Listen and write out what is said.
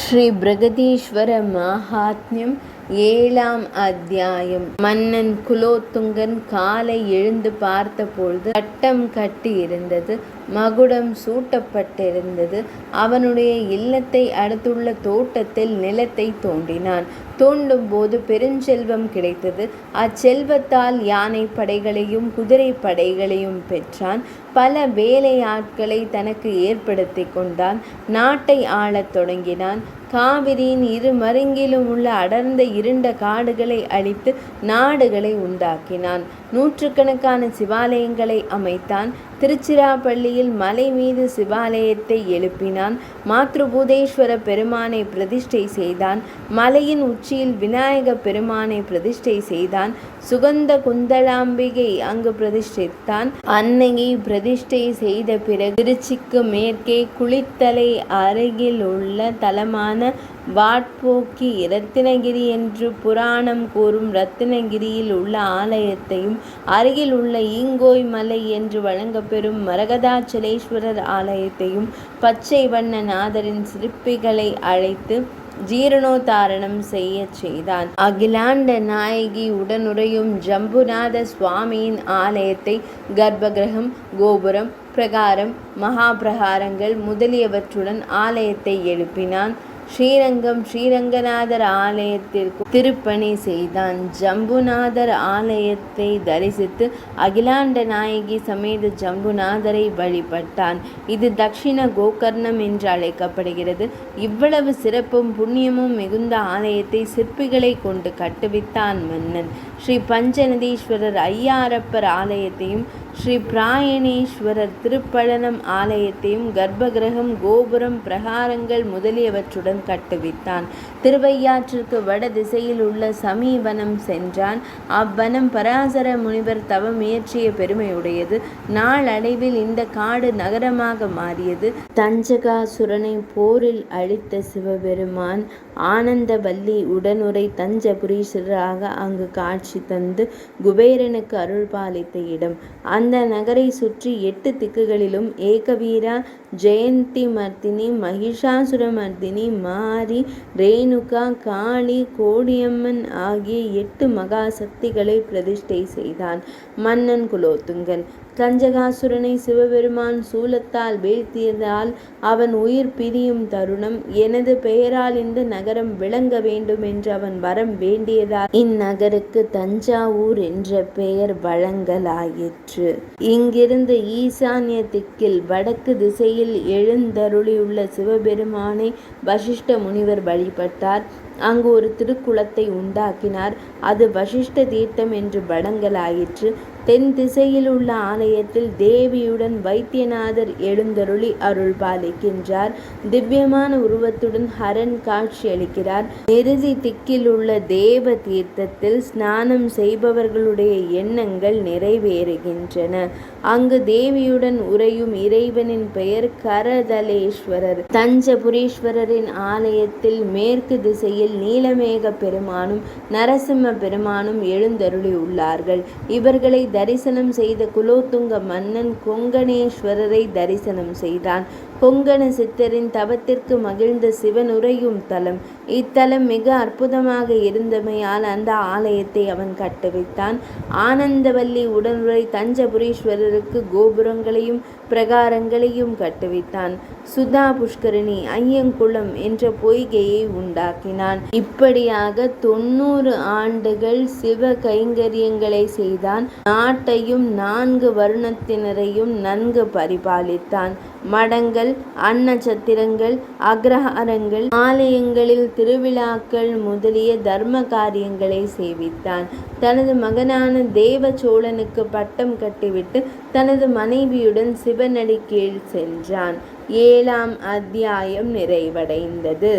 ஸ்ரீ பிரகதீஸ்வர மகாத்மியம் 7ஆம் அத்தியாயம். மன்னன் குலோத்துங்கன் காலை எழுந்து பார்த்தபொழுது பட்டம் கட்டி இருந்தது, மகுடம் சூட்டப்பட்டிருந்தது. அவனுடைய இல்லத்தை அடுத்துள்ள தோட்டத்தில் நிலத்தை தோண்டினான். தோண்டும் போது பெருஞ்செல்வம் கிடைத்தது. அச்செல்வத்தால் யானை படைகளையும் குதிரை படைகளையும் பெற்றான். பல வேலையாட்களை தனக்கு ஏற்படுத்தி கொண்டான். நாட்டை ஆளத் தொடங்கினான். காவிரியின் இரு மருங்கிலும் உள்ள அடர்ந்த இருண்ட காடுகளை அழித்து நாடுகளை உண்டாக்கினான். நூற்றுக்கணக்கான சிவாலயங்களை அமைத்தான். திருச்சிராப்பள்ளியில் மலை மீது சிவாலயத்தை எழுப்பினான். மாத்ருபூதேஸ்வர பெருமானை பிரதிஷ்டை செய்தான். மலையின் உச்சியில் விநாயக பெருமானை பிரதிஷ்டை செய்தான். சுகந்த குந்தளாம்பிகை அங்கு பிரதிஷ்டித்தான். அன்னையை பிரதிஷ்டை செய்த பிறகு திருச்சிக்கு மேற்கே குளித்தலை அருகில் உள்ள தலமான வாட்போக்கி ரத்தினகிரி என்று புராணம் கூறும் ரத்தினகிரியில் உள்ள ஆலயத்தையும், அருகில் உள்ள ஈங்கோய் மலை என்று வழங்கப்பெறும் மரகதாச்சலேஸ்வரர் ஆலயத்தையும் பச்சை வண்ண நாதரின் சிற்பிகளை அழைத்து ஜீரணோத்தாரணம் செய்ய செய்தான். அகிலாண்ட நாயகி உடனுறையும் ஜம்புநாத சுவாமியின் ஆலயத்தை கர்ப்பகிரகம், கோபுரம், பிரகாரம், மகா பிரகாரங்கள் முதலியவற்றுடன் ஆலயத்தை எழுப்பினான். ஸ்ரீரங்கம் ஸ்ரீரங்கநாதர் ஆலயத்திற்கு திருப்பணி செய்தான். ஜம்புநாதர் ஆலயத்தை தரிசித்து அகிலாண்ட நாயகி சமேத ஜம்புநாதரை வழிபட்டான். இது தக்ஷிண கோகர்ணம் என்று அழைக்கப்படுகிறது. இவ்வளவு சிறப்பும் புண்ணியமும் மிகுந்த ஆலயத்தை சிற்பிகளை கொண்டு கட்டுவித்தான் மன்னன். ஸ்ரீ பஞ்சநதீஸ்வரர் ஐயாரப்பர் ஆலயத்தையும், ஸ்ரீ பிராயணேஸ்வரர் திருப்பழனம் ஆலயத்தையும் கர்ப்பகிரகம், கோபுரம், பிரகாரங்கள் முதலியவற்றுடன் கட்டுவித்தான். திருவையாற்றிற்கு வட திசையில் உள்ள சமீவனம் சென்றான். அவ்வனம் பராசர முனிவர் தவம் இயற்றிய பெருமையுடையது. நாளடைவில் இந்த காடு நகரமாக மாறியது. தஞ்சகாசுரனை போரில் அழித்த சிவபெருமான் ஆனந்தவல்லி உடனுரை தஞ்சபுரீஸ்வரராக அங்கு காட்சி தந்து குபேரனுக்கு அருள் பாலித்த இடம். அந்த நகரை சுற்றி 8 திக்குகளிலும் ஏகவீரா, ஜெயந்தி மர்த்தினி, மகிஷாசுரமர்த்தினி, மாரி, ரேணுகா, காளி, கோடியம்மன் ஆகிய 8 மகா சக்திகளை பிரதிஷ்டை செய்தான் மன்னன் குலோத்துங்கன். தஞ்சகாசுரனை சிவபெருமான் சூலத்தால் வீழ்த்தியதால் அவன் உயிர் பிரியும் தருணம், எனது பெயரால் இந்த நகரம் விளங்க வேண்டும் என்று அவன் வரம் வேண்டியதால் இந்நகருக்கு தஞ்சாவூர் என்ற பெயர் வழங்கலாயிற்று. இங்கிருந்து ஈசான்ய திக்கில் வடக்கு திசையில் எழுந்தருளியுள்ள சிவபெருமானை வசிஷ்ட முனிவர் வழிபட்டார். அங்கு ஒரு திருக்குளத்தை உண்டாக்கினார். அது வசிஷ்ட தீர்த்தம் என்று வழங்கலாயிற்று. தென் திசையில் உள்ள ஆலயத்தில் தேவியுடன் வைத்தியநாதர் எழுந்தருளி அருள் பாலிக்கின்றார். திவ்யமான உருவத்துடன் ஹரன் காட்சி அளிக்கிறார். நிருதி திக்கில் உள்ள தேவ தீர்த்தத்தில் ஸ்நானம் செய்பவர்களுடைய எண்ணங்கள் நிறைவேறுகின்றன. அங்கு தேவியுடன் உறையும் இறைவனின் பெயர் கரதலேஸ்வரர். தஞ்சபுரீஸ்வரரின் ஆலயத்தில் மேற்கு திசையில் நீலமேக பெருமானும் நரசிம்ம பெருமானும் எழுந்தருளி உள்ளார்கள். இவர்களை தரிசனம் செய்த குலோத்துங்க மன்னன் கொங்கணேஸ்வரரை தரிசனம் செய்தான். கொங்கண சித்தரின் தவத்திற்கு மகிழ்ந்த சிவன் உறையும் தலம். இத்தலம் மிக அற்புதமாக இருந்தமையால் அந்த ஆலயத்தை அவன் கட்டுவித்தான். ஆனந்தவல்லி உடனுரை தஞ்சபுரீஸ்வரருக்கு கோபுரங்களையும் பிரகாரங்களையும் கட்டுவித்தான். சுதா புஷ்கரணி, ஐயங்குளம் என்ற பொய்கையை உண்டாக்கினான். இப்படியாக 90 ஆண்டுகள் சிவ கைங்கரியங்களை செய்தான். நாட்டையும் 4 வருணத்தினரையும் நன்கு பரிபாலித்தான். மடங்கள், அன்னச்சத்திரங்கள், அக்ரஹாரங்கள், ஆலயங்களில் திருவிழாக்கள் முதலிய தர்ம காரியங்களை சேவித்தான். தனது மகனான தேவச்சோழனுக்கு பட்டம் கட்டிவிட்டு தனது மனைவியுடன் சிவனடி கீழ் சென்றான். 7ஆம் அத்தியாயம் நிறைவடைந்தது.